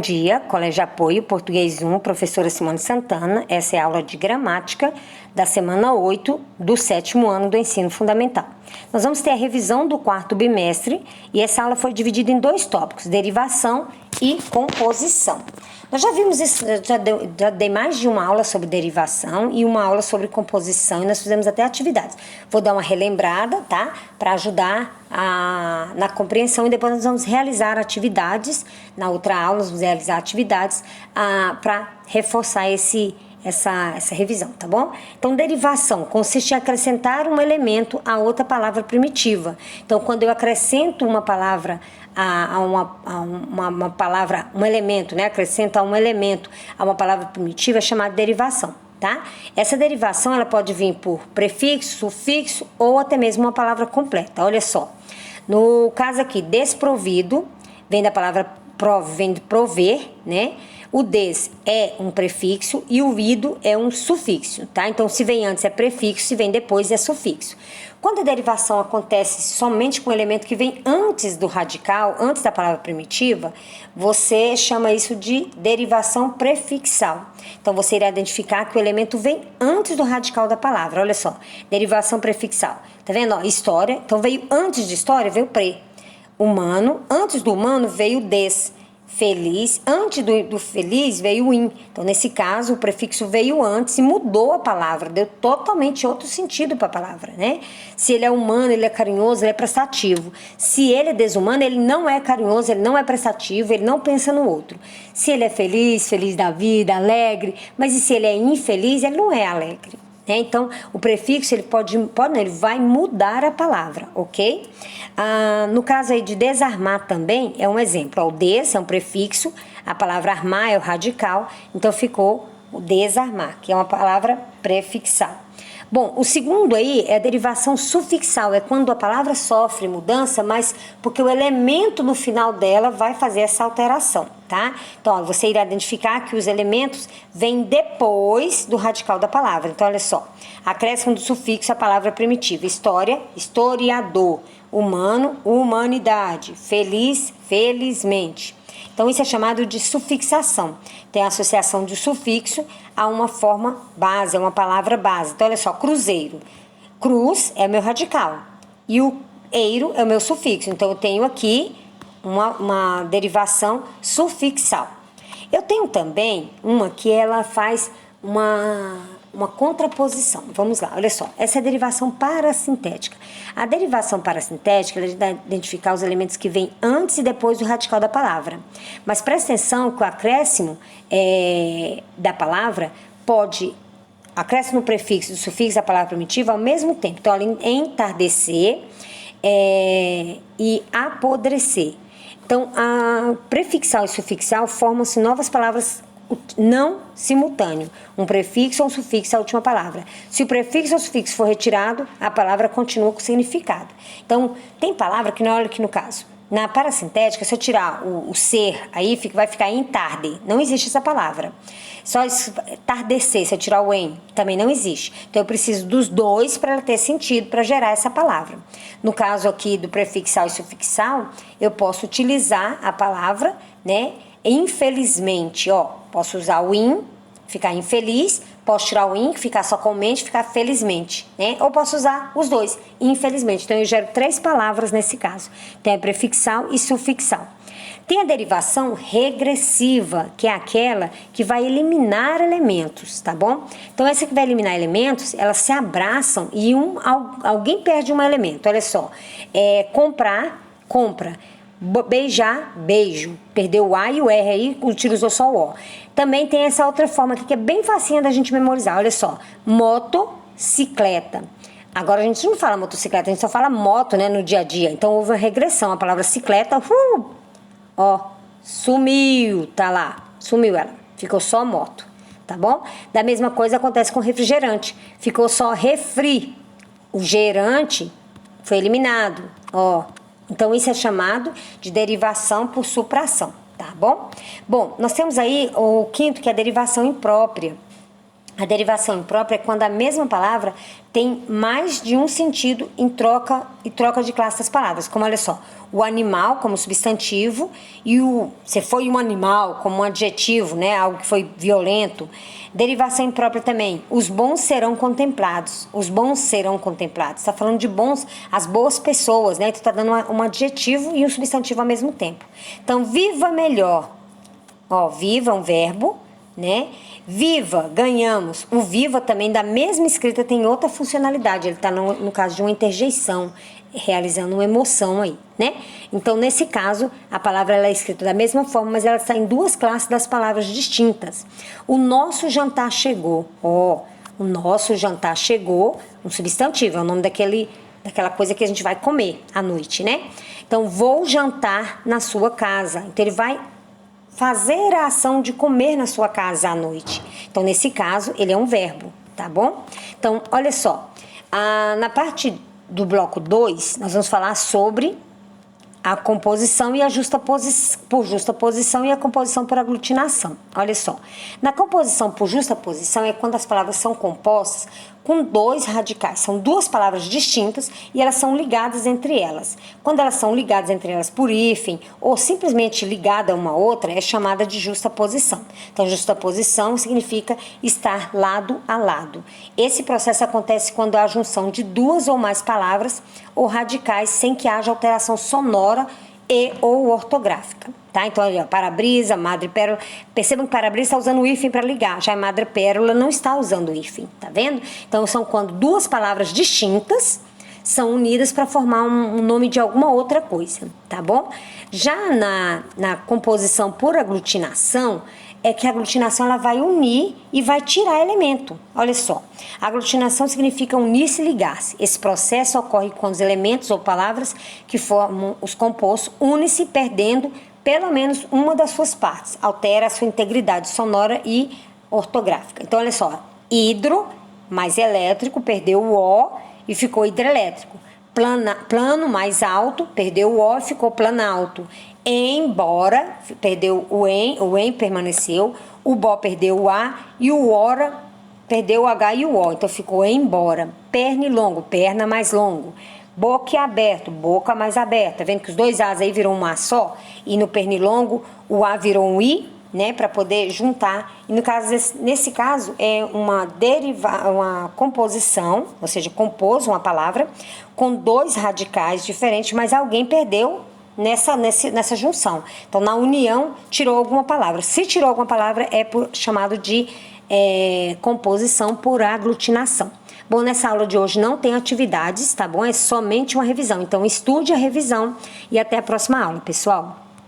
dia, Colégio Apoio, Português 1, professora Simone Santana. Essa é a aula de gramática da semana 8 do 7º ano do ensino fundamental. Nós vamos ter a revisão do 4º bimestre e essa aula foi dividida em 2 tópicos, derivação e composição. Nós já vimos isso, já dei mais de uma aula sobre derivação e uma aula sobre composição e nós fizemos até atividades. Vou dar uma relembrada, tá? Para ajudar na compreensão e depois nós vamos realizar atividades. Na outra aula nós vamos realizar atividades para reforçar essa revisão, tá bom? Então, derivação consiste em acrescentar um elemento a outra palavra primitiva. Então, quando eu acrescento uma palavra uma palavra, um elemento, né? Acrescenta um elemento a uma palavra primitiva é chamada de derivação, tá? Essa derivação, ela pode vir por prefixo, sufixo ou até mesmo uma palavra completa. Olha só, no caso aqui, desprovido, vem da palavra vem de prover, né? O des é um prefixo e o ido é um sufixo, tá? Então, se vem antes é prefixo, se vem depois é sufixo. Quando a derivação acontece somente com o elemento que vem antes do radical, antes da palavra primitiva, você chama isso de derivação prefixal. Então, você irá identificar que o elemento vem antes do radical da palavra. Olha só, derivação prefixal. Tá vendo? Ó, história. Então, veio antes de história, veio pre. Humano. Antes do humano veio des. Feliz, antes do feliz veio o in. Então, nesse caso, o prefixo veio antes e mudou a palavra, deu totalmente outro sentido para a palavra, né? Se ele é humano, ele é carinhoso, ele é prestativo. Se ele é desumano, ele não é carinhoso, ele não é prestativo, ele não pensa no outro. Se ele é feliz, feliz da vida, alegre, mas e se ele é infeliz, ele não é alegre. Então, o prefixo, ele ele vai mudar a palavra, ok? No caso aí de desarmar também, é um exemplo. O des é um prefixo, a palavra armar é o radical, então ficou o desarmar, que é uma palavra prefixal. Bom, o segundo aí é a derivação sufixal, é quando a palavra sofre mudança, mas porque o elemento no final dela vai fazer essa alteração, tá? Então, ó, você irá identificar que os elementos vêm depois do radical da palavra. Então, olha só, acréscimo do sufixo à palavra primitiva, história, historiador, humano, humanidade, feliz, felizmente. Então, isso é chamado de sufixação. Tem a associação de sufixo a uma forma base, a uma palavra base. Então, olha só, cruzeiro. Cruz é meu radical e o eiro é o meu sufixo. Então, eu tenho aqui uma derivação sufixal. Eu tenho também uma que ela faz uma contraposição. Vamos lá, olha só. Essa é a derivação parasintética. A derivação parasintética, ela vai identificar os elementos que vêm antes e depois do radical da palavra. Mas presta atenção que o acréscimo da palavra pode... Acréscimo no prefixo e do sufixo da palavra primitiva ao mesmo tempo. Então, entardecer e apodrecer. Então, a prefixal e sufixal formam-se novas palavras não simultâneo, um prefixo ou um sufixo é a última palavra. Se o prefixo ou o sufixo for retirado, a palavra continua com significado. Então, tem palavra que não, olha aqui no caso. Na parasintética, se eu tirar o ser, aí vai ficar entarde. Não existe essa palavra. Só tardecer, se eu tirar o em, também não existe. Então, eu preciso dos dois para ela ter sentido, para gerar essa palavra. No caso aqui do prefixal e sufixal, eu posso utilizar a palavra, né? Infelizmente, ó, posso usar o in, ficar infeliz, posso tirar o in, ficar só com mente, ficar felizmente, né? Ou posso usar os dois, infelizmente. Então, eu gero 3 palavras nesse caso. Tem a prefixal e sufixal. Tem a derivação regressiva, que é aquela que vai eliminar elementos, tá bom? Então, essa que vai eliminar elementos, elas se abraçam e alguém perde um elemento. Olha só, comprar, compra. Beijar, beijo. Perdeu o A e o R aí, utilizou só o O. Também tem essa outra forma aqui que é bem facinha da gente memorizar. Olha só, motocicleta. Agora a gente não fala motocicleta, a gente só fala moto, né, no dia a dia. Então houve uma regressão, a palavra cicleta, ó, sumiu, tá lá, sumiu ela. Ficou só moto, tá bom? Da mesma coisa acontece com refrigerante. Ficou só refri. O gerante foi eliminado, ó. Então, isso é chamado de derivação por supração, tá bom? Bom, nós temos aí o quinto, que é a derivação imprópria. A derivação imprópria é quando a mesma palavra tem mais de um sentido em troca de classe das palavras. Como, olha só, o animal como substantivo e o você foi um animal como um adjetivo, né? Algo que foi violento. Derivação imprópria também. Os bons serão contemplados. Os bons serão contemplados. Está falando de bons, as boas pessoas, né? Tu está dando um adjetivo e um substantivo ao mesmo tempo. Então, viva melhor. Ó, viva é um verbo, né? Viva, ganhamos. O viva também, da mesma escrita, tem outra funcionalidade. Ele está no caso de uma interjeição, realizando uma emoção aí, né? Então, nesse caso, a palavra ela é escrita da mesma forma, mas ela está em duas classes das palavras distintas. O nosso jantar chegou. Ó, o nosso jantar chegou, um substantivo, é o nome daquela coisa que a gente vai comer à noite, né? Então, vou jantar na sua casa. Então, ele vai fazer a ação de comer na sua casa à noite. Então, nesse caso, ele é um verbo, tá bom? Então, olha só, na parte do bloco 2, nós vamos falar sobre a composição e a por justa posição e a composição por aglutinação. Olha só, na composição por justa posição é quando as palavras são compostas com dois radicais. São duas palavras distintas e elas são ligadas entre elas. Quando elas são ligadas entre elas por hífen ou simplesmente ligada uma a outra, é chamada de justa posição. Então, justa posição significa estar lado a lado. Esse processo acontece quando há a junção de duas ou mais palavras ou radicais sem que haja alteração sonora e ou ortográfica, tá? Então, olha, para-brisa, madrepérola. Percebam que para-brisa está usando o hífen para ligar, já a madrepérola não está usando o hífen, tá vendo? Então, são quando duas palavras distintas são unidas para formar um nome de alguma outra coisa, tá bom? Já na composição por aglutinação, é que a aglutinação ela vai unir e vai tirar elemento. Olha só, a aglutinação significa unir-se e ligar-se. Esse processo ocorre quando os elementos ou palavras que formam os compostos unem-se perdendo pelo menos uma das suas partes, altera a sua integridade sonora e ortográfica. Então, olha só, hidro mais elétrico perdeu o O e ficou hidrelétrico. Plano mais alto perdeu o O e ficou planalto. Embora, perdeu o em permaneceu, o bo perdeu o a e o ora perdeu o h e o o, então ficou embora. Pernilongo, perna mais longo. Boquiaberto, boca mais aberta. Tá vendo que os dois as aí viram um a só? E no pernilongo o a virou um i, né, para poder juntar. E no caso nesse caso é uma composição, ou seja, compôs uma palavra com dois radicais diferentes, mas alguém perdeu nessa junção. Então, na união, tirou alguma palavra. Se tirou alguma palavra, é chamado de composição por aglutinação. Bom, nessa aula de hoje não tem atividades, tá bom? É somente uma revisão. Então, estude a revisão e até a próxima aula, pessoal.